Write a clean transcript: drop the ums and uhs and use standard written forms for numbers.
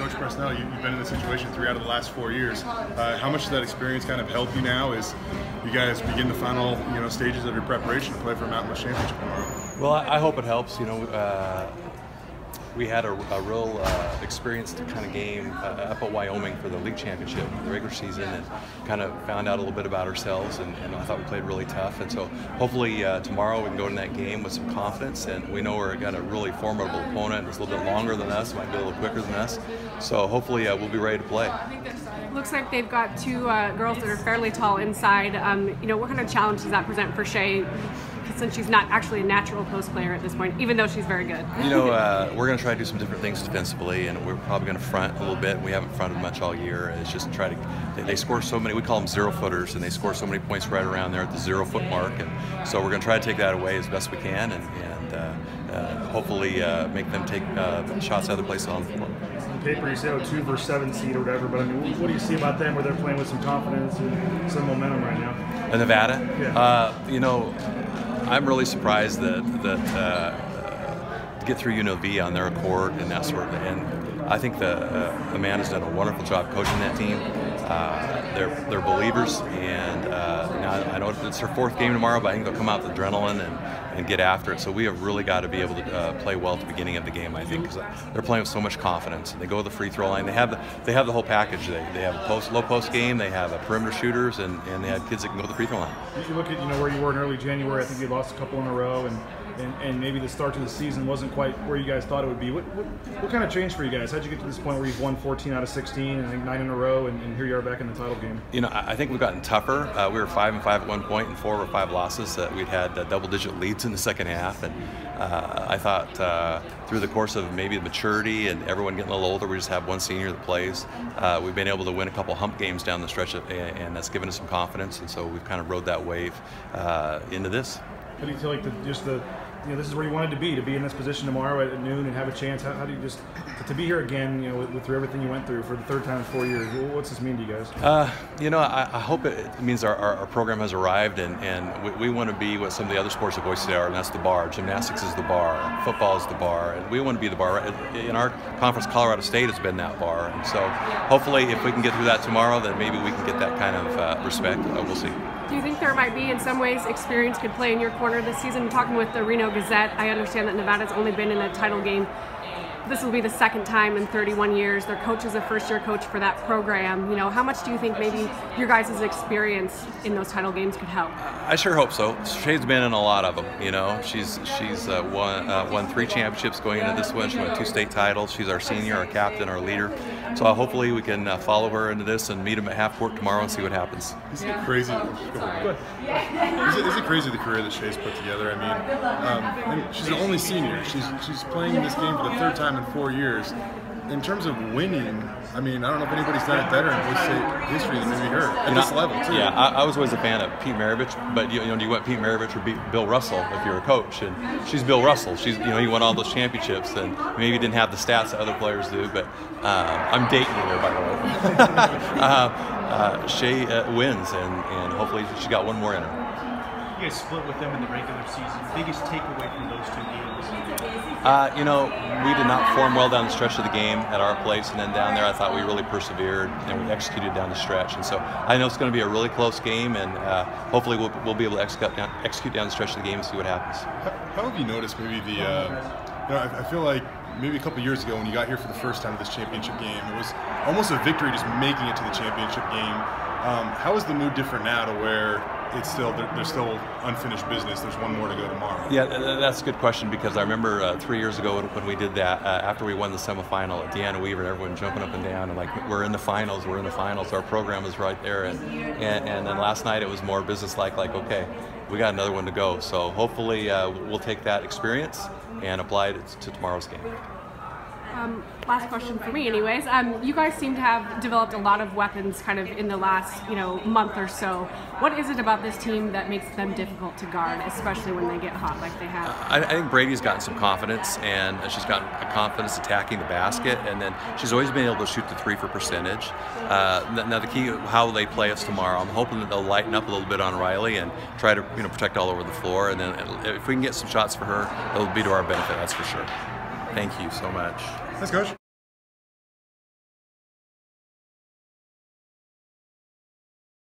Coach Presnell, you've been in this situation 3 out of the last 4 years. How much does that experience kind of help you now as you guys begin the final stages of your preparation to play for a Mountain West Championship tomorrow? Well, I hope it helps. We had a real experienced kind of game up at Wyoming for the league championship, the regular season, and kind of found out a little bit about ourselves, and I thought we played really tough. And so hopefully tomorrow we can go in that game with some confidence, and we know we're got a really formidable opponent that's a little bit longer than us, might be a little quicker than us. So hopefully we'll be ready to play. Looks like they've got two girls that are fairly tall inside. What kind of challenge does that present for Shea, since she's not actually a natural post player at this point, even though she's very good? We're going to try to do some different things defensively, and we're probably going to front a little bit. We haven't fronted much all year. It's just try to. They score so many. We call them 0-footers, and they score so many points right around there at the 0-foot mark. And so we're going to try to take that away as best we can, and hopefully make them take shots other places on the floor. On paper, you say 2 versus 7 seed or whatever, but I mean, what do you see about them where they're playing with some confidence and some momentum right now? Nevada, yeah. I'm really surprised that to get through UNLV on their accord and that sort of thing. And I think Amanda's done a wonderful job coaching that team. They're believers, and now I know it's their 4th game tomorrow, but I think they'll come out with adrenaline and get after it. So we have really got to be able to play well at the beginning of the game, I think, because they're playing with so much confidence. And they go to the free throw line. They have the whole package. They have a low post game. They have perimeter shooters, and they have kids that can go to the free throw line. You look at where you were in early January. I think you lost a couple in a row, and maybe the start to the season wasn't quite where you guys thought it would be. What kind of changed for you guys? How'd you get to this point where you've won 14 out of 16 and I think 9 in a row, and here you are back in the title game? I think we've gotten tougher. We were 5-5 at one point and 4 or 5 losses. We'd had double-digit leads in the second half, and I thought through the course of maybe the maturity and everyone getting a little older, we just have one senior that plays. We've been able to win a couple hump games down the stretch, and that's given us some confidence, and so we've kind of rode that wave into this. How do you feel like this is where you wanted to be in this position tomorrow at noon and have a chance? How do you just to be here again? Through everything you went through for the 3rd time in 4 years. What's this mean to you guys? I hope it means our program has arrived, and we want to be what some of the other sports at Boise State are, and that's the bar. Gymnastics is the bar. Football is the bar, and we want to be the bar. In our conference, Colorado State has been that bar, and so hopefully, if we can get through that tomorrow, then maybe we can get that kind of respect. We'll see. Do you think there might be, in some ways, experience could play in your corner this season? Talking with the Reno Gazette, I understand that Nevada's only been in a title game. This will be the 2nd time in 31 years. Their coach is a first-year coach for that program. How much do you think maybe your guys' experience in those title games could help? I sure hope so. She's been in a lot of them. She's won 3 championships going into this one. She won 2 state titles. She's our senior, our captain, our leader. So hopefully we can follow her into this and meet them at half court tomorrow and see what happens. Is it crazy? Is it crazy the career that Shea's put together? I mean, she's the only senior. She's playing in this game for the 3rd time in 4 years. In terms of winning, I mean, I don't know if anybody's done it better in Boise State history than maybe her at this level too. Yeah, I was always a fan of Pete Maravich, but do you want Pete Maravich or Bill Russell if you're a coach? And she's Bill Russell. She's he won all those championships, and maybe didn't have the stats that other players do. But I'm dating her, by the way. Shea wins, and hopefully she got one more in her. You guys split with them in the regular season. Biggest takeaway from those 2 games? We did not form well down the stretch of the game at our place, and then down there I thought we really persevered and we executed down the stretch. And so I know it's going to be a really close game, and hopefully we'll be able to execute down the stretch of the game and see what happens. How have you noticed maybe the? I feel like maybe a couple years ago when you got here for the first time to this championship game, it was almost a victory just making it to the championship game. How is the mood different now to where it's still there's still unfinished business? There's one more to go tomorrow. Yeah, that's a good question, because I remember 3 years ago when we did that after we won the semifinal at Deanna Weaver, everyone jumping up and down and like, we're in the finals. Our program is right there, and then last night it was more business-like, okay, we got another one to go. So hopefully we'll take that experience and apply it to tomorrow's game. Last question for me anyways. You guys seem to have developed a lot of weapons kind of in the last month or so. What is it about this team that makes them difficult to guard, especially when they get hot like they have? I think Brady's gotten some confidence, and she's gotten confidence attacking the basket, and then she's always been able to shoot the 3 for percentage. Now the key, how they play us tomorrow, I'm hoping that they'll lighten up a little bit on Riley and try to protect all over the floor, and then if we can get some shots for her, it'll be to our benefit, that's for sure. Thank you so much. Thanks, Coach.